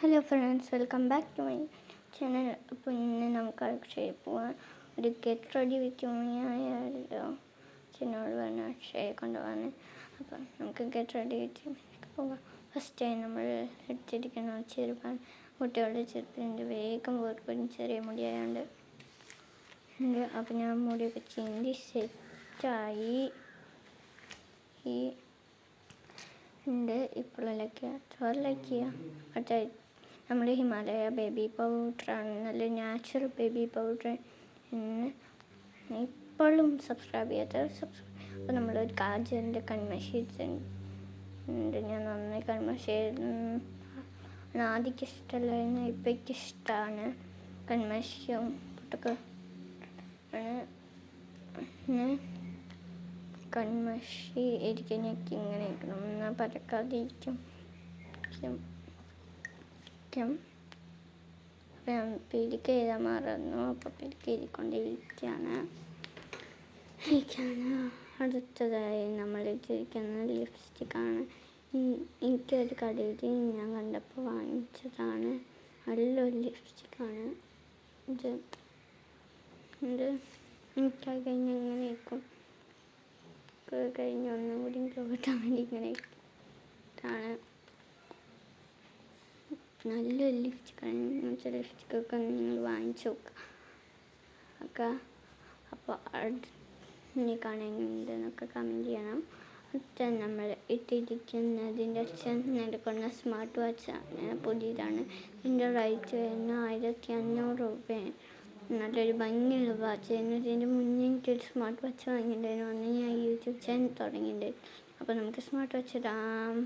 Hello friends, welcome back to my channel. അപ്പോൾ ഇന്ന് നമുക്ക് അക്ഷയ പോകാൻ ഒരു ഗെറ്റ് റെഡി വിത്ത് മീ ആയാലോ. അച്ഛനോട് പറഞ്ഞ അക്ഷയെ കൊണ്ടുപോകാൻ. അപ്പം നമുക്ക് ഗെറ്റ് റെഡി വിത്ത് പോകാം. ഫസ്റ്റ് ടൈം നമ്മൾ എടുത്തിരിക്കുന്ന ചെറുപ്പാൻ കുട്ടികളുടെ ചെറുപ്പിൻ്റെ വേഗം പോർക്കും ചെറിയ മുടിയായതുകൊണ്ട് അപ്പം ഞാൻ മുടിയൊക്കെ ചീന്തി സെറ്റായി ഉണ്ട്. ഇപ്പോൾ ലൈക്ക് ചെയ്യുക. അടുത്ത നമ്മൾ ഹിമാലയ ബേബി പൗഡറാണ്, നല്ല നാച്ചുറൽ ബേബി പൗഡർ എന്ന് ഇപ്പോഴും സബ്സ്ക്രൈബ് ചെയ്യാത്ത അപ്പോൾ നമ്മളൊരു കാജലിൻ്റെ കൺമഷി ഉണ്ട്. ഞാൻ നന്നായി കൺമഷി ആദ്യമൊക്കെ ഇഷ്ടമല്ലായിരുന്നു, ഇപ്പം എനിക്ക് ഇഷ്ടമാണ്. കൺമഷിയും പൊട്ടൊക്കെ കൺമഷി ഇരിക്കുന്നൊക്കെ ഇങ്ങനെ ഇരിക്കണം, എന്നാൽ പരക്കാതിരിക്കും. അപ്പം പിടിക്ക് എഴുതാൻ മറന്നു, അപ്പോൾ പിടിക്ക് എഴുതിക്കൊണ്ടിരിക്കുകയാണ്. അടുത്തതായി നമ്മൾ ഇട്ടിരിക്കുന്ന ലിപ്സ്റ്റിക്കാണ്. എനിക്കൊരു കടയിൽ ഞാൻ കണ്ടപ്പോൾ വാങ്ങിച്ചതാണ്. നല്ലൊരു ലിപ്സ്റ്റിക്കാണ് ഇത്. എനിക്കത് കഴിഞ്ഞ് ഇങ്ങനെ ഇരിക്കും, കഴിഞ്ഞ് ഒന്നും കൂടി പോകാൻ വേണ്ടി ഇങ്ങനെ ഇട്ടാണ്. നല്ലൊരു ലിപ്സ്റ്റിക്കാണ്. ഇങ്ങനത്തെ ലിപ്സ്റ്റിക്കൊക്കെ നിങ്ങൾ വാങ്ങിച്ചു നോക്കുക. അപ്പോൾ ഇനി കാണുന്നുണ്ടെന്നൊക്കെ കമൻറ്റ് ചെയ്യണം. അച്ഛൻ നമ്മൾ ഇട്ടിരിക്കുന്നതിൻ്റെ അച്ഛൻ നടക്കുന്ന സ്മാർട്ട് വാച്ചാണ്, പുതിയതാണ്. ഇതിൻ്റെ റേറ്റ് വരുന്നത് 1500 രൂപയാണ്. നല്ലൊരു ഭംഗിയുള്ള വാച്ച്. ഇതിൻ്റെ മുന്നേ എനിക്കൊരു സ്മാർട്ട് വാച്ച് വാങ്ങിയിട്ടുണ്ടായിരുന്നു, അന്ന് ഞാൻ യൂട്യൂബ് ചാനൽ തുടങ്ങിയിട്ടുണ്ടായിരുന്നു. അപ്പോൾ നമുക്ക് സ്മാർട്ട് വാച്ച് ഇടാം.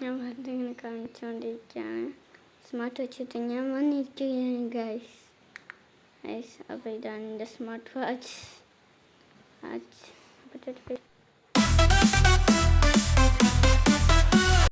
ഞാൻ വെറുതെ ഇങ്ങനെ കാണിച്ചുകൊണ്ടിരിക്കുകയാണ്. സ്മാർട്ട് വാച്ചിട്ട് ഞാൻ വന്നിരിക്കുകയാണ് ഗൈസ്. അപ്പോൾ ഇതാണ് എൻ്റെ സ്മാർട്ട് വാച്ച്. അപ്പോൾ